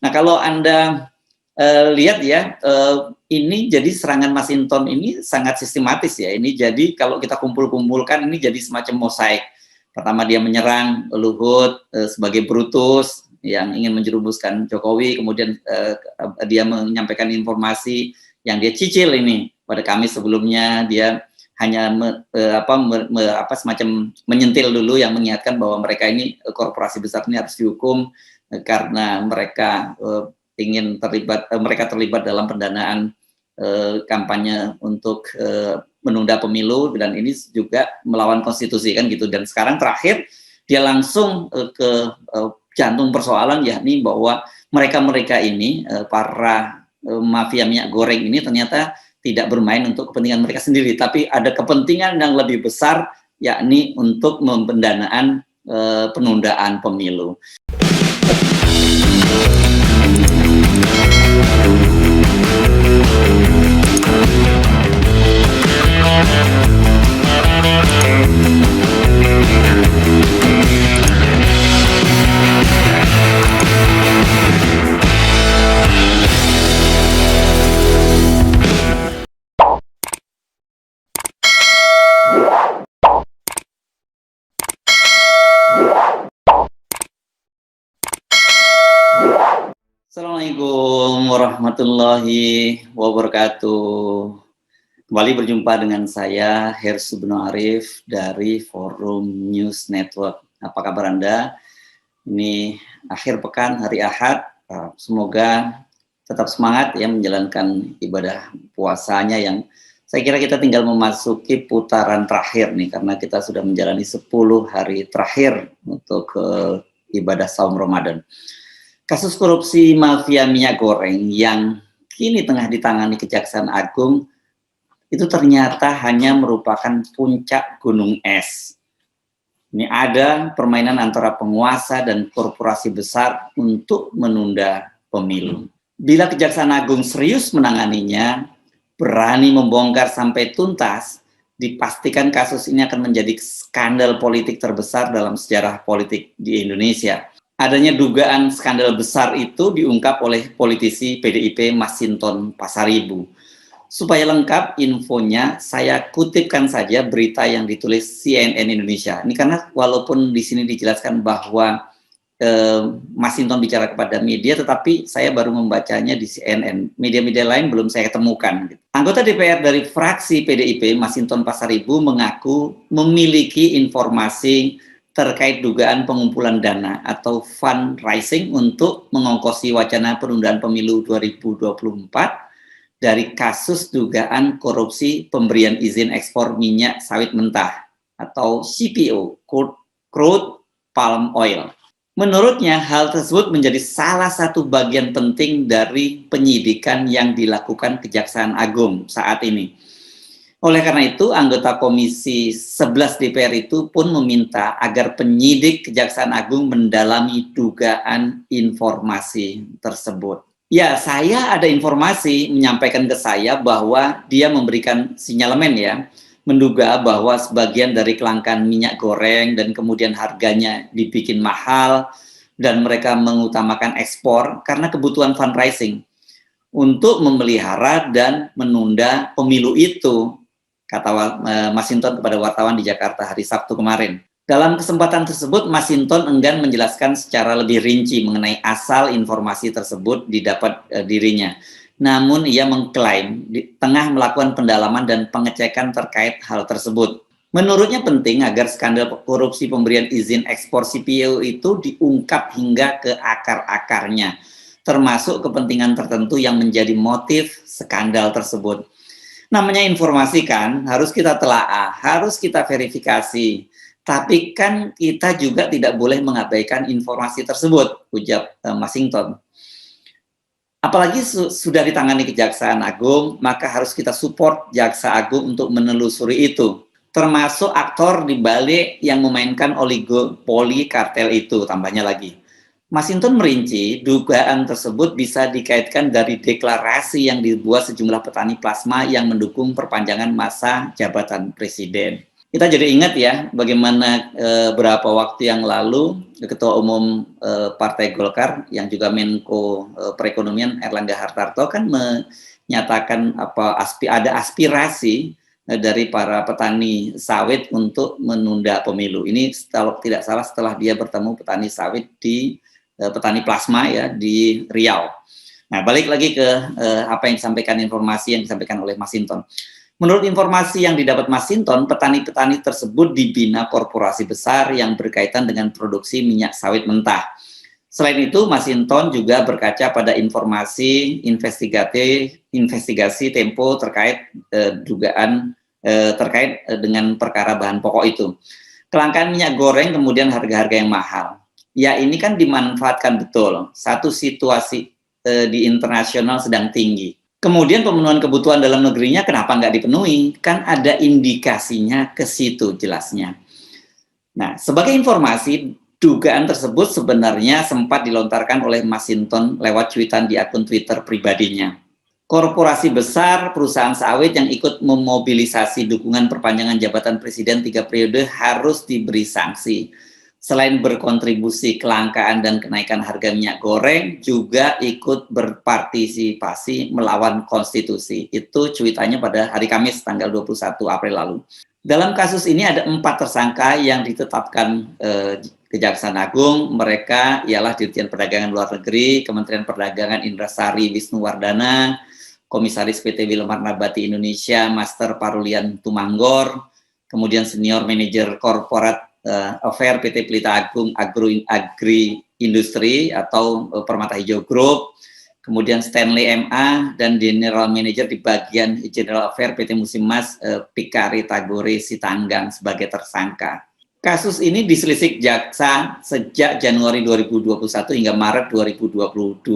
Nah, kalau Anda lihat ya, ini jadi serangan Masinton ini sangat sistematis ya. Ini jadi kalau kita kumpul-kumpulkan ini jadi semacam mosaik. Pertama dia menyerang Luhut sebagai Brutus yang ingin menjerumuskan Jokowi, kemudian dia menyampaikan informasi yang dia cicil ini pada Kamis sebelumnya. Dia hanya semacam menyentil dulu yang mengingatkan bahwa mereka ini korporasi besar ini harus dihukum karena mereka mereka terlibat dalam pendanaan kampanye untuk menunda pemilu, dan ini juga melawan konstitusi kan gitu. Dan sekarang terakhir dia langsung ke jantung persoalan, yakni bahwa mereka ini para mafia minyak goreng ini ternyata tidak bermain untuk kepentingan mereka sendiri, tapi ada kepentingan yang lebih besar, yakni untuk pendanaan penundaan pemilu. Assalamualaikum warahmatullahi wabarakatuh. Kembali berjumpa dengan saya, Hersu Beno Arif dari Forum News Network. Apa kabar Anda? Ini akhir pekan, hari Ahad. Semoga tetap semangat ya menjalankan ibadah puasanya yang saya kira kita tinggal memasuki putaran terakhir nih, karena kita sudah menjalani 10 hari terakhir untuk ibadah saum Ramadan. Kasus korupsi mafia minyak goreng yang kini tengah ditangani Kejaksaan Agung itu ternyata hanya merupakan puncak gunung es. Ini ada permainan antara penguasa dan korporasi besar untuk menunda pemilu. Bila Kejaksaan Agung serius menanganinya, berani membongkar sampai tuntas, dipastikan kasus ini akan menjadi skandal politik terbesar dalam sejarah politik di Indonesia. Adanya dugaan skandal besar itu diungkap oleh politisi PDIP Masinton Pasaribu. Supaya lengkap infonya, saya kutipkan saja berita yang ditulis CNN Indonesia. Ini karena walaupun di sini dijelaskan bahwa Masinton bicara kepada media, tetapi saya baru membacanya di CNN. Media-media lain belum saya temukan. Anggota DPR dari fraksi PDIP Masinton Pasaribu mengaku memiliki informasi terkait dugaan pengumpulan dana atau fundraising untuk mengongkosi wacana penundaan pemilu 2024 dari kasus dugaan korupsi pemberian izin ekspor minyak sawit mentah atau CPO, crude palm oil. Menurutnya, hal tersebut menjadi salah satu bagian penting dari penyidikan yang dilakukan Kejaksaan Agung saat ini. Oleh karena itu, anggota Komisi 11 DPR itu pun meminta agar penyidik Kejaksaan Agung mendalami dugaan informasi tersebut. Ya, saya ada informasi menyampaikan ke saya bahwa dia memberikan sinyalemen ya, menduga bahwa sebagian dari kelangkaan minyak goreng dan kemudian harganya dibikin mahal dan mereka mengutamakan ekspor karena kebutuhan fundraising untuk memelihara dan menunda pemilu itu, kata Masinton kepada wartawan di Jakarta hari Sabtu kemarin. Dalam kesempatan tersebut, Masinton enggan menjelaskan secara lebih rinci mengenai asal informasi tersebut didapat dirinya. Namun ia mengklaim tengah melakukan pendalaman dan pengecekan terkait hal tersebut. Menurutnya penting agar skandal korupsi pemberian izin ekspor CPO itu diungkap hingga ke akar-akarnya, termasuk kepentingan tertentu yang menjadi motif skandal tersebut. Namanya informasi kan, harus kita telaah, harus kita verifikasi. Tapi kan kita juga tidak boleh mengabaikan informasi tersebut, ujar Masinton. Apalagi sudah ditangani Kejaksaan Agung, maka harus kita support Jaksa Agung untuk menelusuri itu. Termasuk aktor di balik yang memainkan oligopoli kartel itu, tambahnya lagi. Masinton merinci, dugaan tersebut bisa dikaitkan dari deklarasi yang dibuat sejumlah petani plasma yang mendukung perpanjangan masa jabatan presiden. Kita jadi ingat ya bagaimana beberapa waktu yang lalu Ketua Umum Partai Golkar yang juga Menko Perekonomian Erlangga Hartarto kan menyatakan ada aspirasi dari para petani sawit untuk menunda pemilu. Ini kalau tidak salah setelah dia bertemu petani sawit di petani plasma ya di Riau. Nah, balik lagi ke apa yang disampaikan, informasi yang disampaikan oleh Mas Hinton. Menurut informasi yang didapat Mas Hinton, petani-petani tersebut dibina korporasi besar yang berkaitan dengan produksi minyak sawit mentah. Selain itu, Mas Hinton juga berkaca pada informasi investigasi Tempo terkait dugaan terkait dengan perkara bahan pokok itu. Kelangkaan minyak goreng kemudian harga-harga yang mahal. Ya, ini kan dimanfaatkan betul. Satu situasi di internasional sedang tinggi. Kemudian pemenuhan kebutuhan dalam negerinya kenapa nggak dipenuhi? Kan ada indikasinya ke situ jelasnya. Nah, sebagai informasi, dugaan tersebut sebenarnya sempat dilontarkan oleh Mas Hinton lewat cuitan di akun Twitter pribadinya. Korporasi besar, perusahaan sawit yang ikut memobilisasi dukungan perpanjangan jabatan Presiden 3 periode harus diberi sanksi. Selain berkontribusi kelangkaan dan kenaikan harga minyak goreng, juga ikut berpartisipasi melawan konstitusi. Itu cuitannya pada hari Kamis tanggal 21 April lalu. Dalam kasus ini ada 4 tersangka yang ditetapkan Kejaksaan Agung. Mereka ialah Dirjen Perdagangan Luar Negeri, Kementerian Perdagangan Indrasari Wisnuwardana, Komisaris PT Wilmar Nabati Indonesia Master Parulian Tumanggor, kemudian Senior Manager Corporate Affair PT Pelita Agung Agri Industri atau Permata Hijau Group, kemudian Stanley MA dan General Manager di bagian General Affair PT Musim Mas Pikari Tagore Sitanggang sebagai tersangka. Kasus ini diselisih jaksa sejak Januari 2021 hingga Maret 2022.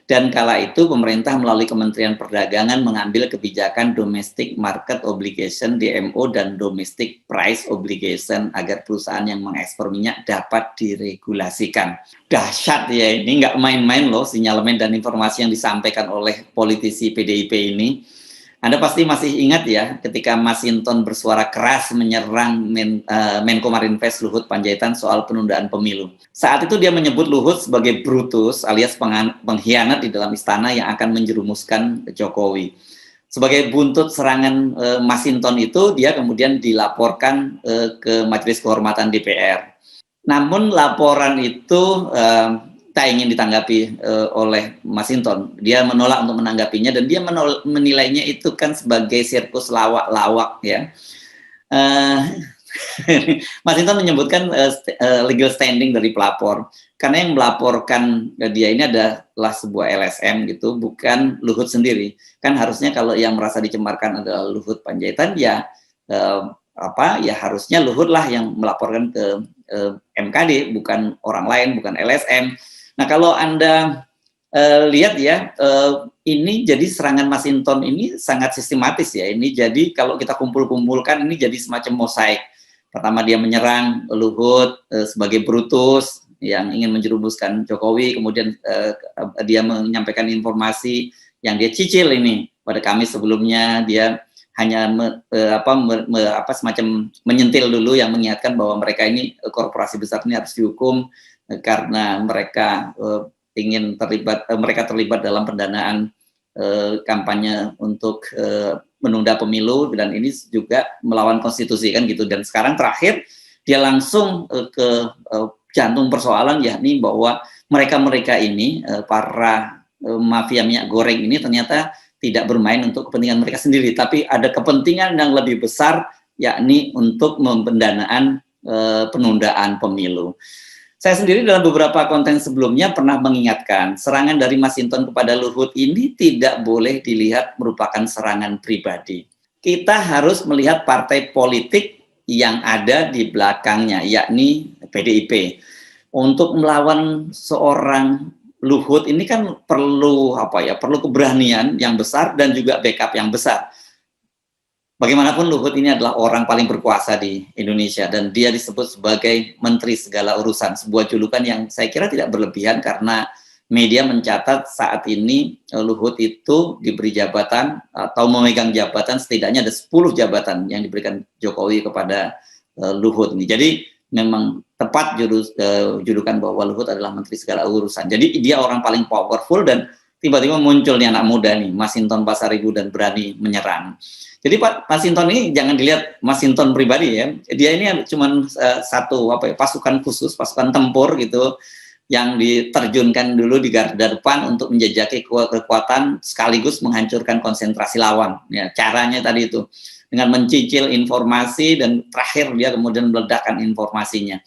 Dan kala itu pemerintah melalui Kementerian Perdagangan mengambil kebijakan Domestic Market Obligation DMO dan Domestic Price Obligation agar perusahaan yang mengekspor minyak dapat diregulasikan. Dahsyat ya, ini nggak main-main loh sinyalemen dan informasi yang disampaikan oleh politisi PDIP ini. Anda pasti masih ingat ya ketika Mas Hinton bersuara keras menyerang Menko Marinvest Luhut Panjaitan soal penundaan pemilu. Saat itu dia menyebut Luhut sebagai brutus alias pengkhianat di dalam istana yang akan menjerumuskan Jokowi. Sebagai buntut serangan Mas Hinton itu, dia kemudian dilaporkan ke Majelis Kehormatan DPR. Namun laporan itu tak ingin ditanggapi oleh Mas Hinton. Dia menolak untuk menanggapinya dan dia menilainya itu kan sebagai sirkus lawak-lawak ya. Mas Hinton menyebutkan legal standing dari pelapor karena yang melaporkan dia ini adalah sebuah LSM gitu, bukan Luhut sendiri. Kan harusnya kalau yang merasa dicemarkan adalah Luhut Panjaitan ya ya harusnya Luhut lah yang melaporkan ke MKD, bukan orang lain, bukan LSM. Nah, kalau Anda lihat ya, ini jadi serangan Mas Hinton ini sangat sistematis ya. Ini jadi kalau kita kumpul-kumpulkan ini jadi semacam mosaik. Pertama dia menyerang Luhut sebagai brutus yang ingin menjerumuskan Jokowi, kemudian dia menyampaikan informasi yang dia cicil ini. Pada Kamis sebelumnya dia hanya semacam menyentil dulu yang mengingatkan bahwa mereka ini korporasi besar ini harus dihukum karena mereka mereka terlibat dalam pendanaan kampanye untuk menunda pemilu dan ini juga melawan konstitusi kan gitu. Dan sekarang terakhir dia langsung ke jantung persoalan, yakni bahwa mereka ini para mafia minyak goreng ini ternyata tidak bermain untuk kepentingan mereka sendiri, tapi ada kepentingan yang lebih besar, yakni untuk pendanaan penundaan pemilu. Saya sendiri dalam beberapa konten sebelumnya pernah mengingatkan serangan dari Mas Hinton kepada Luhut ini tidak boleh dilihat merupakan serangan pribadi. Kita harus melihat partai politik yang ada di belakangnya, yakni PDIP. Untuk melawan seorang Luhut ini kan perlu perlu keberanian yang besar dan juga backup yang besar. Bagaimanapun Luhut ini adalah orang paling berkuasa di Indonesia dan dia disebut sebagai menteri segala urusan, sebuah julukan yang saya kira tidak berlebihan karena media mencatat saat ini Luhut itu diberi jabatan atau memegang jabatan setidaknya ada 10 jabatan yang diberikan Jokowi kepada Luhut ini. Jadi memang tepat julukan bahwa Luhut adalah menteri segala urusan. Jadi dia orang paling powerful dan tiba-tiba muncul nih anak muda nih, Masinton Pasaribu dan berani menyerang. Jadi Pak Masinton ini jangan dilihat Masinton pribadi ya. Dia ini cuma satu pasukan khusus, pasukan tempur gitu yang diterjunkan dulu di garda depan untuk menjajaki kekuatan sekaligus menghancurkan konsentrasi lawan. Ya, caranya tadi itu dengan mencicil informasi dan terakhir dia kemudian meledakkan informasinya.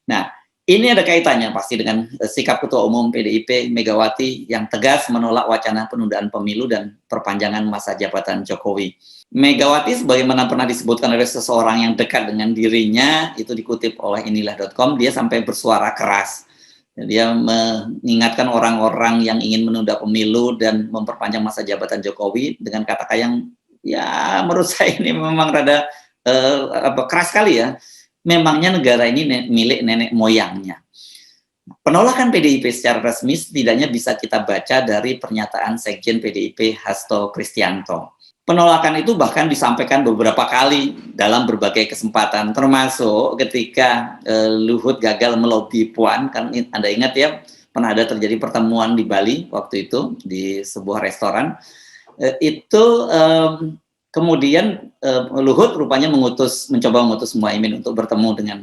Nah, ini ada kaitannya pasti dengan sikap Ketua Umum PDIP Megawati yang tegas menolak wacana penundaan pemilu dan perpanjangan masa jabatan Jokowi. Megawati sebagaimana pernah disebutkan oleh seseorang yang dekat dengan dirinya, itu dikutip oleh inilah.com, dia sampai bersuara keras. Dia mengingatkan orang-orang yang ingin menunda pemilu dan memperpanjang masa jabatan Jokowi dengan kata-kata yang ya menurut saya ini memang rada keras sekali ya. Memangnya negara ini milik nenek moyangnya. Penolakan PDIP secara resmi setidaknya bisa kita baca dari pernyataan Sekjen PDIP Hasto Kristianto. Penolakan itu bahkan disampaikan beberapa kali dalam berbagai kesempatan, termasuk ketika Luhut gagal melobi Puan, kan Anda ingat ya, pernah ada terjadi pertemuan di Bali waktu itu di sebuah restoran. Kemudian Luhut rupanya mencoba mengutus Muhaimin untuk bertemu dengan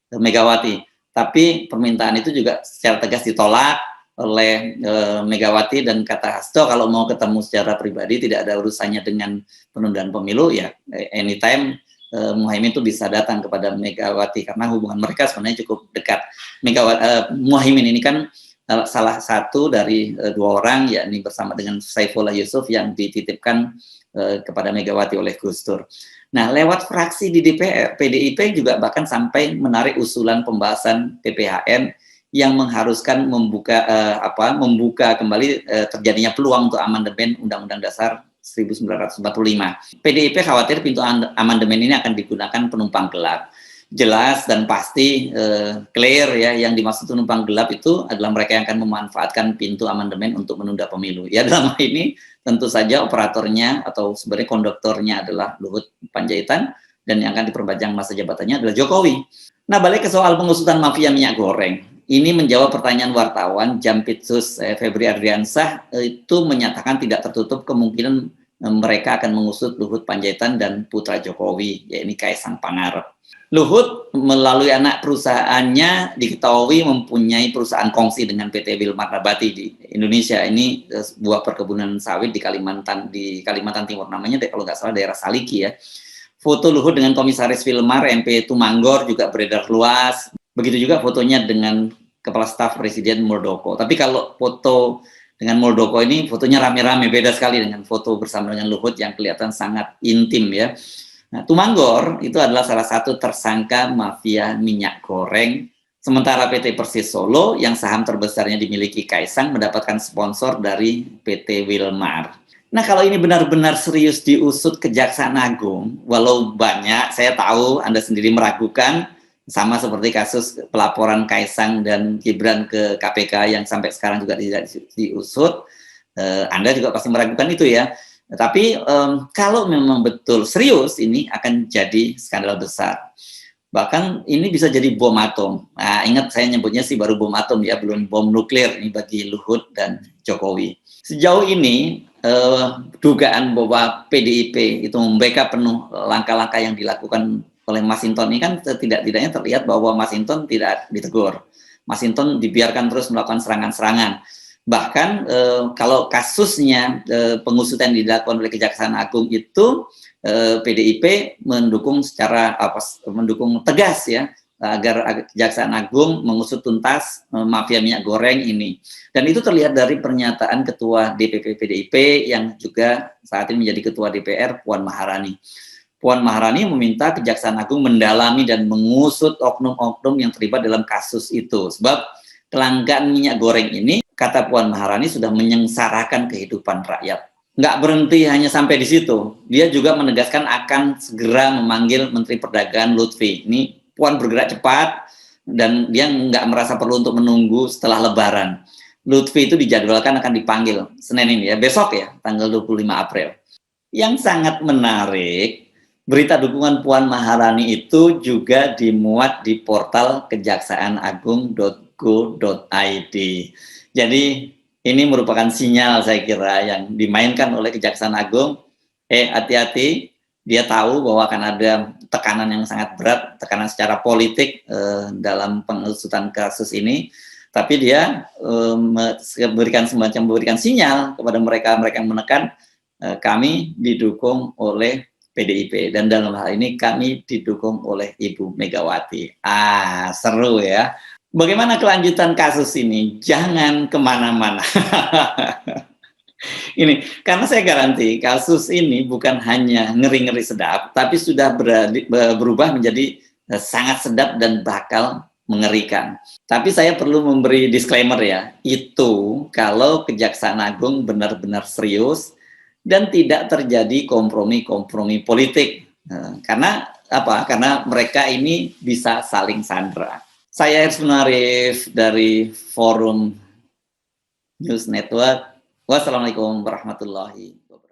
Megawati, tapi permintaan itu juga secara tegas ditolak oleh Megawati dan kata Hasto kalau mau ketemu secara pribadi tidak ada urusannya dengan penundaan pemilu ya anytime Muhaimin itu bisa datang kepada Megawati karena hubungan mereka sebenarnya cukup dekat. Muhaimin ini kan salah satu dari dua orang yakni bersama dengan Saifullah Yusuf yang dititipkan kepada Megawati oleh Gus Dur. Nah, lewat fraksi di DPR, PDIP juga bahkan sampai menarik usulan pembahasan PPHN yang mengharuskan membuka kembali terjadinya peluang untuk amandemen Undang-Undang Dasar 1945. PDIP khawatir pintu amandemen ini akan digunakan penumpang gelap. Jelas dan pasti clear ya, yang dimaksud penumpang gelap itu adalah mereka yang akan memanfaatkan pintu amandemen untuk menunda pemilu. Ya dalam hal ini tentu saja operatornya atau sebenarnya konduktornya adalah Luhut Panjaitan dan yang akan diperpanjang masa jabatannya adalah Jokowi. Nah, balik ke soal pengusutan mafia minyak goreng. Ini menjawab pertanyaan wartawan Jampitsus Febri Adriansah itu menyatakan tidak tertutup kemungkinan mereka akan mengusut Luhut Panjaitan dan putra Jokowi, yaitu Kaisang Pangarep. Luhut melalui anak perusahaannya diketahui mempunyai perusahaan kongsi dengan PT Wilmar Nabati di Indonesia. Ini sebuah perkebunan sawit di Kalimantan Timur, namanya kalau nggak salah daerah Saliki ya. Foto Luhut dengan Komisaris Wilmar MP Tumanggor juga beredar luas. Begitu juga fotonya dengan Kepala Staf Presiden Muldoko. Tapi kalau foto dengan Muldoko ini fotonya rame-rame, beda sekali dengan foto bersama dengan Luhut yang kelihatan sangat intim ya. Nah, Tumanggor itu adalah salah satu tersangka mafia minyak goreng. Sementara PT Persis Solo yang saham terbesarnya dimiliki Kaisang mendapatkan sponsor dari PT Wilmar. Nah, kalau ini benar-benar serius diusut Kejaksaan Agung, walau banyak, saya tahu Anda sendiri meragukan, sama seperti kasus pelaporan Kaisang dan Gibran ke KPK yang sampai sekarang juga tidak diusut, Anda juga pasti meragukan itu ya. Tapi kalau memang betul serius, ini akan jadi skandal besar. Bahkan ini bisa jadi bom atom. Nah, ingat saya nyebutnya sih baru bom atom ya, belum bom nuklir ini bagi Luhut dan Jokowi. Sejauh ini dugaan bahwa PDIP itu membackup penuh langkah-langkah yang dilakukan oleh Masinton ini kan tidak-tidaknya terlihat bahwa Masinton tidak ditegur. Masinton dibiarkan terus melakukan serangan-serangan. Bahkan kalau kasusnya pengusutan dilakukan oleh Kejaksaan Agung itu PDIP mendukung mendukung tegas ya agar Kejaksaan Agung mengusut tuntas mafia minyak goreng ini. Dan itu terlihat dari pernyataan Ketua DPP PDIP yang juga saat ini menjadi Ketua DPR Puan Maharani. Puan Maharani meminta Kejaksaan Agung mendalami dan mengusut oknum-oknum yang terlibat dalam kasus itu. Sebab kelangkaan minyak goreng ini, kata Puan Maharani, sudah menyengsarakan kehidupan rakyat. Nggak berhenti hanya sampai di situ. Dia juga menegaskan akan segera memanggil Menteri Perdagangan Lutfi. Ini Puan bergerak cepat dan dia nggak merasa perlu untuk menunggu setelah Lebaran. Lutfi itu dijadwalkan akan dipanggil Senin ini ya, besok ya, tanggal 25 April. Yang sangat menarik, berita dukungan Puan Maharani itu juga dimuat di portal kejaksaanagung.go.id. Jadi ini merupakan sinyal saya kira yang dimainkan oleh Kejaksaan Agung. Hati-hati, dia tahu bahwa akan ada tekanan yang sangat berat, tekanan secara politik dalam pengusutan kasus ini. Tapi dia memberikan sinyal kepada mereka yang menekan, kami didukung oleh PDIP dan dalam hal ini kami didukung oleh Ibu Megawati. Seru ya. Bagaimana kelanjutan kasus ini? Jangan kemana-mana. Ini karena saya garanti kasus ini bukan hanya ngeri-ngeri sedap, tapi sudah berubah menjadi sangat sedap dan bakal mengerikan. Tapi saya perlu memberi disclaimer ya, itu kalau Kejaksaan Agung benar-benar serius dan tidak terjadi kompromi-kompromi politik. Karena apa? Karena mereka ini bisa saling sandera. Saya Hersman Arif dari Forum News Network. Wassalamualaikum warahmatullahi wabarakatuh.